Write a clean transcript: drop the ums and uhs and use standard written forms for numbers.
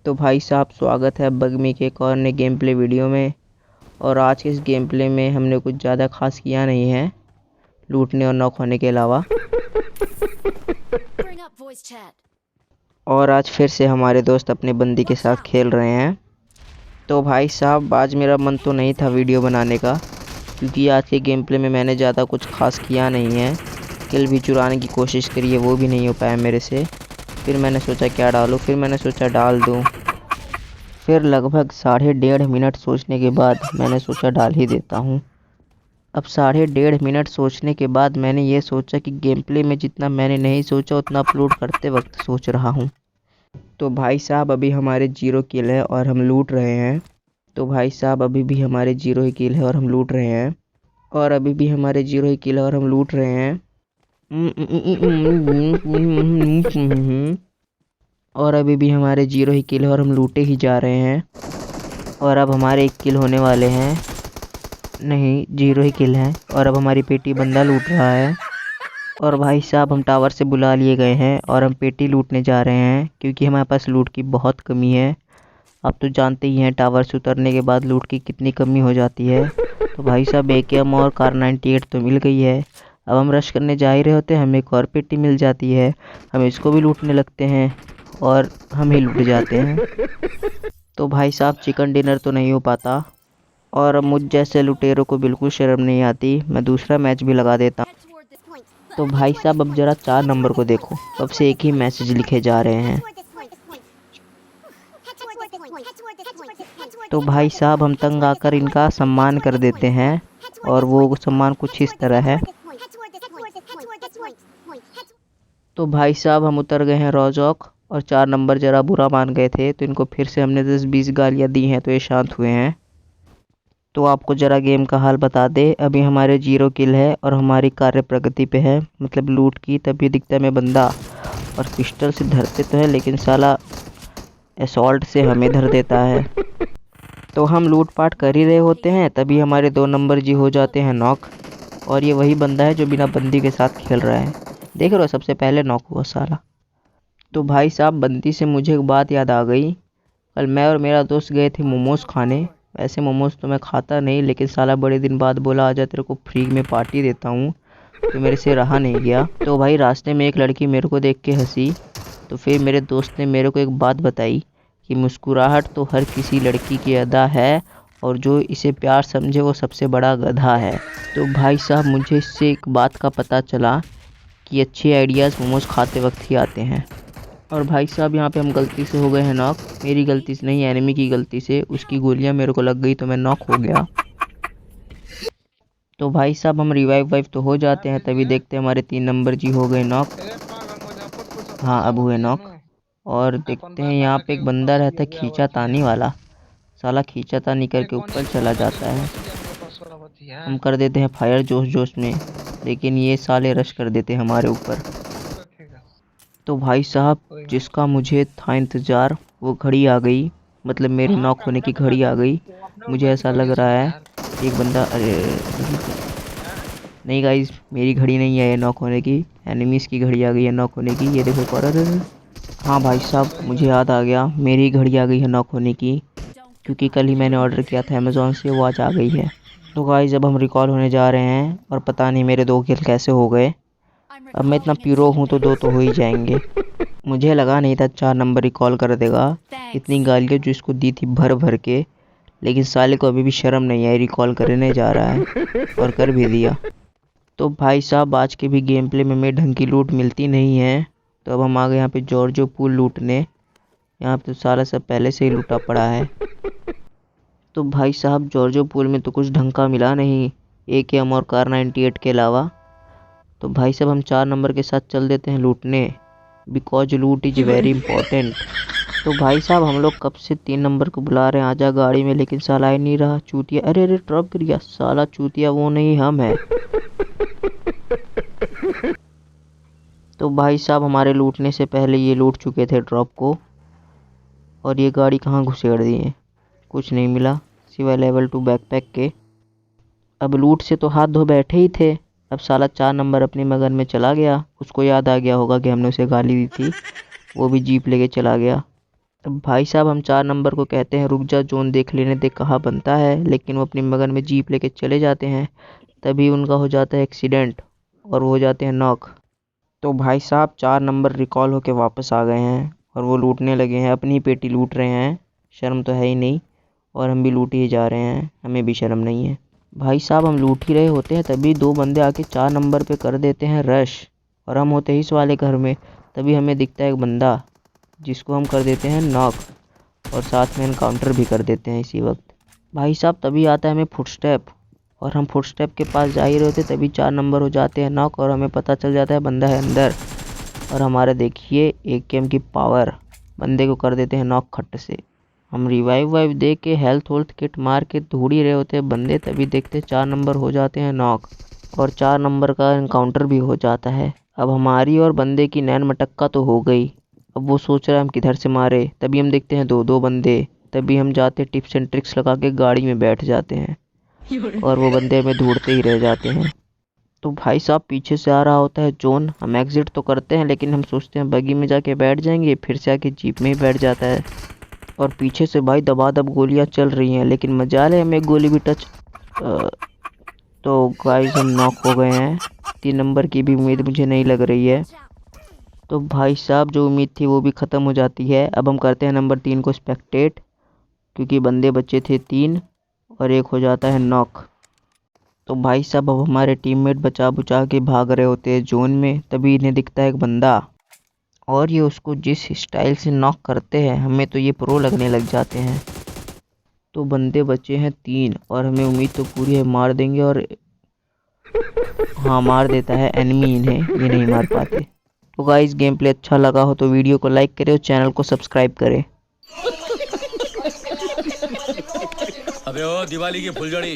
तो भाई साहब स्वागत है बगमी के एक और नए गेम प्ले वीडियो में। और आज के इस गेम प्ले में हमने कुछ ज़्यादा खास किया नहीं है लूटने और नॉक होने के अलावा। और आज फिर से हमारे दोस्त अपने बंदी के साथ खेल रहे हैं। तो भाई साहब आज मेरा मन तो नहीं था वीडियो बनाने का, क्योंकि आज के गेम प्ले में मैंने ज़्यादा कुछ खास किया नहीं है। किल भी चुराने की कोशिश करी है, वो भी नहीं हो पाया मेरे से। फिर मैंने सोचा क्या डालूं, फिर मैंने सोचा डाल दूं। फिर लगभग 1.5 मिनट सोचने के बाद मैंने सोचा डाल ही देता हूं। अब 1.5 मिनट सोचने के बाद मैंने ये सोचा कि गेम प्ले में जितना मैंने नहीं सोचा उतना अपलोड करते वक्त सोच रहा हूं। तो भाई साहब अभी हमारे 0 किल है और हम लूट रहे हैं। तो भाई साहब अभी भी हमारे 0 ही किल है और हम लूट रहे हैं। और अभी भी हमारे 0 ही किल है और हम लूट रहे हैं। और अभी भी हमारे 0 ही किल है और हम लूटे ही जा रहे हैं। और अब हमारे 1 किल होने वाले हैं, नहीं 0 ही किल है। और अब हमारी पेटी बंदा लूट रहा है। और भाई साहब हम टावर से बुला लिए गए हैं और हम पेटी लूटने जा रहे हैं, क्योंकि हमारे पास लूट की बहुत कमी है। आप तो जानते ही हैं टावर से उतरने के बाद लूट की कितनी कमी हो जाती है। तो भाई साहब AKM और कार 98 तो मिल गई है। अब हम रश करने जा ही रहे होते हैं, हमें एक और पेटी मिल जाती है। हम इसको भी लूटने लगते हैं और हम ही लूट जाते हैं। तो भाई साहब चिकन डिनर तो नहीं हो पाता। और अब मुझ जैसे लुटेरों को बिल्कुल शर्म नहीं आती, मैं दूसरा मैच भी लगा देता। तो भाई साहब अब जरा 4 नंबर को देखो, कब से एक ही मैसेज लिखे जा रहे हैं। तो भाई साहब हम तंग आकर इनका सम्मान कर देते हैं, और वो सम्मान कुछ इस तरह है। तो भाई साहब हम उतर गए हैं रॉजॉक, और 4 नंबर जरा बुरा मान गए थे, तो इनको फिर से हमने 10-20 गालियाँ दी हैं, तो ये शांत हुए हैं। तो आपको जरा गेम का हाल बता दे, अभी हमारे 0 किल है और हमारी कार्य प्रगति पे है, मतलब लूट की। तभी दिखता है मैं बंदा, और पिस्टल से धरते तो है लेकिन साला असॉल्ट से हमें धर देता है। तो हम लूटपाट कर ही रहे होते हैं, तभी हमारे 2 नंबर जी हो जाते हैं नॉक। और ये वही बंदा है जो बिना बंदी के साथ खेल रहा है, देख रहे हो, सबसे पहले नॉक हुआ साला। तो भाई साहब बंदी से मुझे एक बात याद आ गई। कल मैं और मेरा दोस्त गए थे मोमोज़ खाने। वैसे मोमोज़ तो मैं खाता नहीं, लेकिन साला बड़े दिन बाद बोला आजा तेरे को फ्री में पार्टी देता हूँ, तो मेरे से रहा नहीं गया। तो भाई रास्ते में एक लड़की मेरे को देख के हंसी, तो फिर मेरे दोस्त ने मेरे को एक बात बताई कि मुस्कुराहट तो हर किसी लड़की की अदा है, और जो इसे प्यार समझे वो सबसे बड़ा गधा है। तो भाई साहब मुझे इससे एक बात का पता चला कि अच्छे आइडियाज़ मोमोज़ खाते वक्त ही आते हैं। और भाई साहब यहाँ पे हम गलती से हो गए हैं नॉक। मेरी गलती से नहीं, एनिमी की गलती से। उसकी गोलियाँ मेरे को लग गई तो मैं नॉक हो गया। तो भाई साहब हम रिवाइव तो हो जाते हैं, तभी देखते हैं हमारे 3 नंबर जी हो गए नॉक। हाँ अब हुए नॉक। और देखते हैं यहाँ पे एक बंदा रहता है खींचा तानी वाला, साला खींचा तानी करके ऊपर चला जाता है। हम कर देते हैं फायर जोश जोश में, लेकिन ये साले रश कर देते हैं हमारे ऊपर। तो भाई साहब जिसका मुझे था इंतज़ार वो घड़ी आ गई, मतलब मेरे नॉक होने की घड़ी आ गई। मुझे ऐसा लग रहा है एक बंदा, अरे नहीं गाइस मेरी घड़ी नहीं है ये नॉक होने की, एनिमीज़ की घड़ी आ गई है नॉक होने की। ये देखो और हाँ भाई साहब मुझे याद आ गया, मेरी घड़ी आ गई है नॉक होने की, क्योंकि कल ही मैंने ऑर्डर किया था अमेज़ॉन से, वो आज आ गई है। तो गाइस अब हम रिकॉल होने जा रहे हैं, और पता नहीं मेरे 2 किल कैसे हो गए। अब मैं इतना पीरो हूँ तो 2 तो हो ही जाएंगे। मुझे लगा नहीं था 4 नंबर रिकॉल कर देगा, इतनी गालियाँ जो इसको दी थी भर भर के, लेकिन साले को अभी भी शर्म नहीं आई, रिकॉल करने जा रहा है और कर भी दिया। तो भाई साहब आज के भी गेम प्ले में ढंग की लूट मिलती नहीं है, तो अब हम आ गए यहाँ पे जॉर्जो पूल लूटने। यहाँ पे तो सारा सब पहले से ही लूटा पड़ा है। तो भाई साहब जॉर्जो पूल में तो कुछ ढंग का मिला नहीं, AKM और कार 98 के अलावा। तो भाई साहब हम 4 नंबर के साथ चल देते हैं लूटने, बिकॉज लूट इज वेरी इंपॉर्टेंट। तो भाई साहब हम लोग कब से 3 नंबर को बुला रहे हैं आजा गाड़ी में, लेकिन साला ही नहीं रहा चूतिया। अरे अरे ड्रॉप कर गया साला, चूतिया वो नहीं हम है। तो भाई साहब हमारे लूटने से पहले ये लूट चुके थे ड्रॉप को, और ये गाड़ी कहाँ घुसेड़ दी है, कुछ नहीं मिला सिवाय लेवल 2 बैकपैक के। अब लूट से तो हाथ धो बैठे ही थे, अब साला 4 नंबर अपनी मगन में चला गया। उसको याद आ गया होगा कि हमने उसे गाली दी थी, वो भी जीप लेके चला गया। अब भाई साहब हम 4 नंबर को कहते हैं रुक जा जोन देख लेने दे कहाँ बनता है, लेकिन वो अपनी मगन में जीप लेके चले जाते हैं। तभी उनका हो जाता है एक्सीडेंट और वो हो जाते हैं नॉक। तो भाई साहब 4 नंबर रिकॉल होके वापस आ गए हैं और वो लूटने लगे हैं, अपनी पेटी लूट रहे हैं। शर्म तो है ही नहीं, और हम भी लूट ही जा रहे हैं, हमें भी शर्म नहीं है। भाई साहब हम लूट ही रहे होते हैं तभी 2 बंदे आके 4 नंबर पे कर देते हैं रश, और हम होते ही इस वाले घर में। तभी हमें दिखता है एक बंदा जिसको हम कर देते हैं नॉक, और साथ में एनकाउंटर भी कर देते हैं इसी वक्त। भाई साहब तभी आता है हमें फुटस्टेप, और हम फुटस्टेप के पास जा ही रहे होते तभी 4 नंबर हो जाते हैं नॉक, और हमें पता चल जाता है बंदा है अंदर। और हमारे देखिए AKM की पावर, बंदे को कर देते हैं नॉक खट से। हम रिवाइव वाइव दे के हेल्थ होल्थ किट मार के ढूंढ ही रहे होते हैं बंदे, तभी देखते 4 नंबर हो जाते हैं नॉक, और 4 नंबर का एनकाउंटर भी हो जाता है। अब हमारी और बंदे की नैन मटक्का तो हो गई। अब वो सोच रहा है हम किधर से मारे, तभी हम देखते हैं 2-2 बंदे। तभी हम जाते टिप्स एंड ट्रिक्स लगा के गाड़ी में बैठ जाते हैं, और वो बंदे हमें ढूंढते ही रह जाते हैं। तो भाई साहब पीछे से आ रहा होता है जोन, हम एग्जिट तो करते हैं लेकिन हम सोचते हैं बगी में जाके बैठ जाएंगे, फिर से आके जीप में ही बैठ जाता है। और पीछे से भाई दबादब गोलियां चल रही हैं, लेकिन मजाल है हमें एक गोली भी टच। तो गाइस हम नॉक हो गए हैं। 3 नंबर की भी उम्मीद मुझे नहीं लग रही है। तो भाई साहब जो उम्मीद थी वो भी ख़त्म हो जाती है। अब हम करते हैं नंबर 3 को स्पेक्टेट, क्योंकि बंदे बचे थे 3 और एक हो जाता है नॉक। तो भाई साहब अब हमारे टीममेट बचा बुचा के भाग रहे होते हैं जोन में, तभी इन्हें दिखता है एक बंदा, और ये उसको जिस स्टाइल से नॉक करते हैं हमें तो ये प्रो लगने लग जाते हैं। तो बंदे बचे हैं 3 और हमें उम्मीद तो पूरी है मार देंगे, और हाँ मार देता है एनिमी इन्हें, ये नहीं मार पाते। तो गाइस गेम प्ले अच्छा लगा हो तो वीडियो को लाइक करें और चैनल को सब्सक्राइब करें। अबे ओ दिवाली की फुलझड़ी